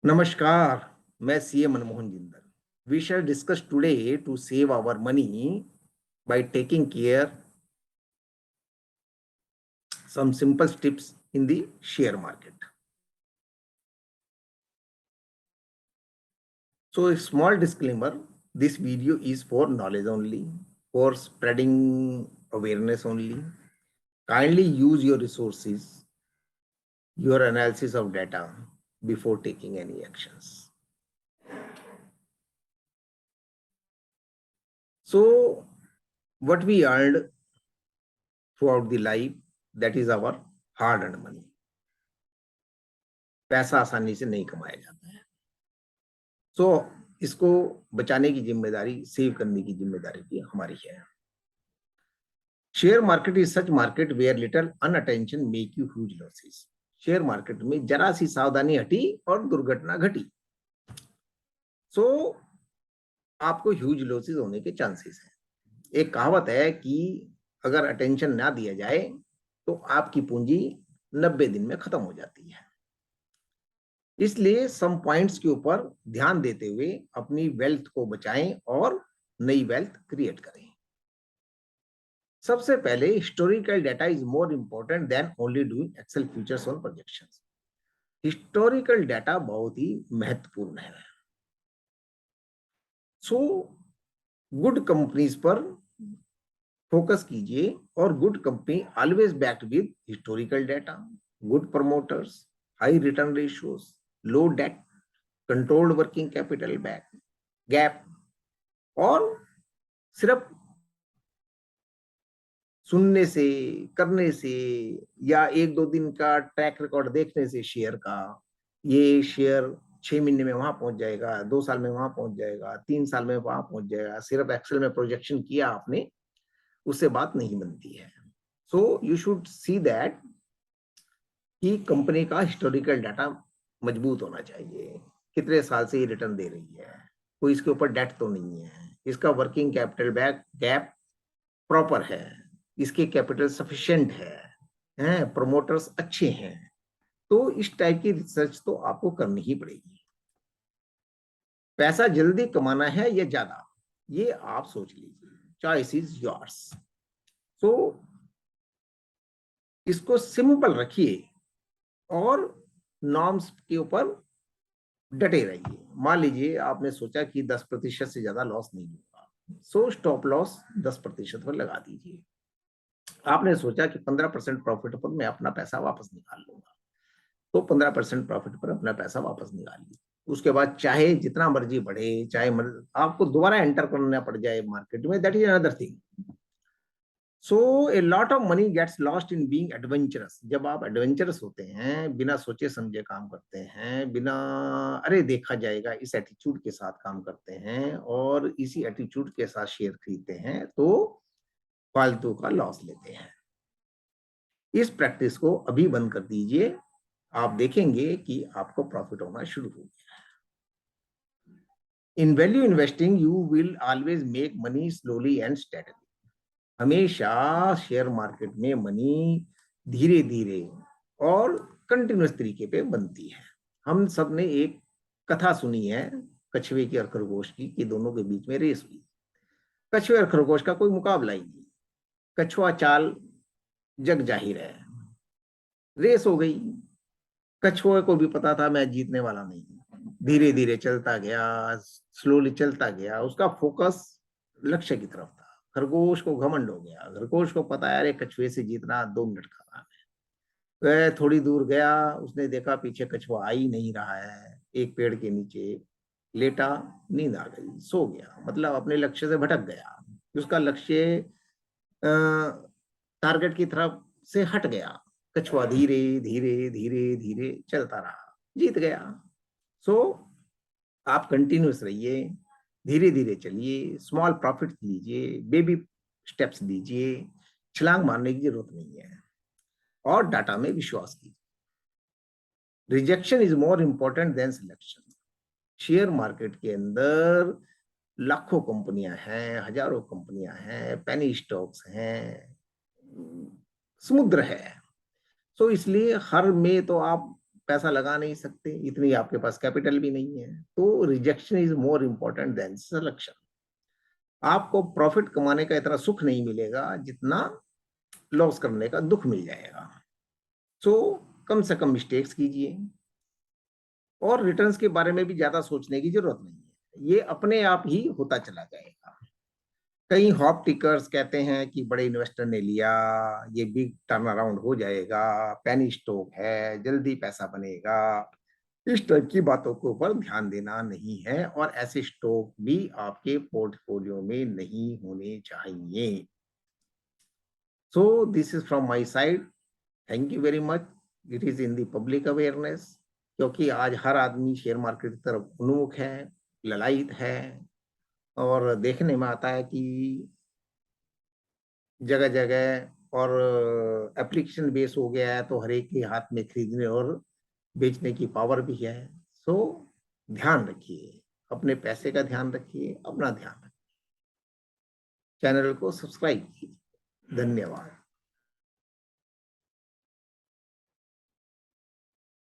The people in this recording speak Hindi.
नमस्कार, मैं CA Manmohan Jindal. We shall discuss today to save our money by taking care some simple tips in the share market. So a small disclaimer, this video is for knowledge only, for spreading awareness only. Kindly use your resources, your analysis of data before taking any actions. So what we earned throughout the life, that is our hard earned money. पैसा आसानी से नहीं कमाया जाता है। सो इसको बचाने की जिम्मेदारी, सेव करने की जिम्मेदारी भी हमारी है। Share market is such market where little unattention make you huge losses. Share market में जरा सी सावधानी हटी और दुर्घटना घटी, सो आपको ह्यूज लॉसेस होने के चांसेस हैं। एक कहावत है कि अगर अटेंशन ना दिया जाए तो आपकी पूंजी 90 दिन में खत्म हो जाती है। इसलिए सम पॉइंट्स के ऊपर ध्यान देते हुए अपनी वेल्थ को बचाएं और नई वेल्थ क्रिएट करें। सबसे पहले historical data is more important than only doing excel futures on projections. Historical data बहुत ही महत्वपूर्ण है। सो गुड कंपनीज पर फोकस कीजिए और good company always backed with historical data, good promoters, high return ratios, low debt, controlled working capital gap. और सिर्फ सुनने से, करने से या एक दो दिन का ट्रैक रिकॉर्ड देखने से शेयर का, ये शेयर 6 महीने में वहां पहुंच जाएगा, 2 साल में वहां पहुंच जाएगा, 3 साल में वहां पहुंच जाएगा, सिर्फ एक्सेल में प्रोजेक्शन किया आपने, उससे बात नहीं बनती है। So you should see that कि कंपनी का हिस्टोरिकल डाटा मजबूत होना चाहिए। कितने साल से ये रिटर्न दे रही है, कोई इसके ऊपर डेट तो नहीं है, इसका वर्किंग कैपिटल गैप प्रॉपर है, इसके कैपिटल सफिशिएंट है, प्रमोटर्स अच्छे हैं। तो इस टाइप की रिसर्च तो आपको करनी ही पड़ेगी। पैसा जल्दी कमाना है या ज्यादा, ये आप सोच लीजिए, चॉइस इज योर्स। सो इसको सिंपल रखिए और नॉर्म्स के ऊपर डटे रहिए। मान लीजिए आपने सोचा कि 10% से ज्यादा लॉस नहीं होगा, सो स्टॉप लॉस 10% पर लगा दीजिए। आपने सोचा कि 15% प्रॉफिट पर मैं अपना पैसा वापस निकाल लूंगा, तो 15% प्रॉफिट पर अपना पैसा वापस निकाल लीजिए। उसके बाद चाहे जितना मर्जी बढ़े, चाहे आपको दोबारा एंटर करना पड़ जाए मार्केट में, that is another thing. So a lot of money gets lost in being adventurous. जब आप एडवेंचरस होते हैं, बिना सोचे समझे काम करते हैं, बिना अरे देखा जाएगा इस एटीट्यूड के साथ काम करते हैं और इसी एटीट्यूड के साथ शेयर खरीदते हैं, तो फालतू का लॉस लेते हैं। इस प्रैक्टिस को अभी बंद कर दीजिए, आप देखेंगे कि आपको प्रॉफिट होना शुरू हो गया। In value investing you will always make money slowly and steadily. हमेशा शेयर मार्केट में मनी धीरे धीरे और कंटिन्यूस तरीके पे बनती है। हम सब ने एक कथा सुनी है कछुए की और खरगोश की, कि दोनों के बीच में रेस हुई। कछुए और खरगोश का कोई मुकाबला ही नहीं, कछुआ चाल जग जाहिर है, रेस हो गई। कछुए को भी पता था मैं जीतने वाला नहीं, धीरे धीरे चलता गया, स्लोली चलता गया, उसका फोकस लक्ष्य की तरफ था। खरगोश को घमंड हो गया, खरगोश को पता है अरे कछुए से जीतना 2 मिनट का काम है। वह थोड़ी दूर गया, उसने देखा पीछे कछुआ आ ही नहीं रहा है, एक पेड़ के नीचे लेटा, नींद आ गई, सो गया, मतलब अपने लक्ष्य से भटक गया। उसका लक्ष्य टारगेट की तरफ से हट गया। कछुआ धीरे धीरे धीरे धीरे चलता रहा, जीत गया। सो आप कंटिन्यूस रहिए, धीरे धीरे चलिए, स्मॉल प्रॉफिट लीजिए, बेबी स्टेप्स लीजिए, छलांग मारने की जरूरत नहीं है और डाटा में विश्वास कीजिए। Rejection is more important than selection. Share market के अंदर लाखों कंपनियां हैं, हजारों कंपनियां हैं, पेनी स्टॉक्स हैं, समुद्र है। तो इसलिए हर में तो आप पैसा लगा नहीं सकते, इतनी आपके पास कैपिटल भी नहीं है, तो rejection is more important then selection. आपको प्रॉफिट कमाने का इतना सुख नहीं मिलेगा जितना लॉस करने का दुख मिल जाएगा। सो कम से कम मिस्टेक्स कीजिए, और रिटर्न्स के बारे में भी ज्यादा सोचने की जरूरत नहीं है, ये अपने आप ही होता चला जाएगा। कई हॉप टिकर्स कहते हैं कि बड़े इन्वेस्टर ने लिया, ये बिग टर्न अराउंड हो जाएगा, पेनी स्टॉक है, जल्दी पैसा बनेगा। इस टाइप की बातों के ऊपर ध्यान देना नहीं है, और ऐसे स्टॉक भी आपके पोर्टफोलियो में नहीं होने चाहिए। So this is from my side. Thank you very much. It is in the public awareness, क्योंकि आज हर आदमी शेयर मार्केट की तरफ उन्मुख है, ललायित है, और देखने में आता है कि जगह जगह और एप्लीकेशन बेस हो गया है, तो हर एक के हाथ में खरीदने और बेचने की पावर भी है। सो ध्यान रखिए, अपने पैसे का ध्यान रखिए, अपना ध्यान रखिए, चैनल को सब्सक्राइब कीजिए। धन्यवाद।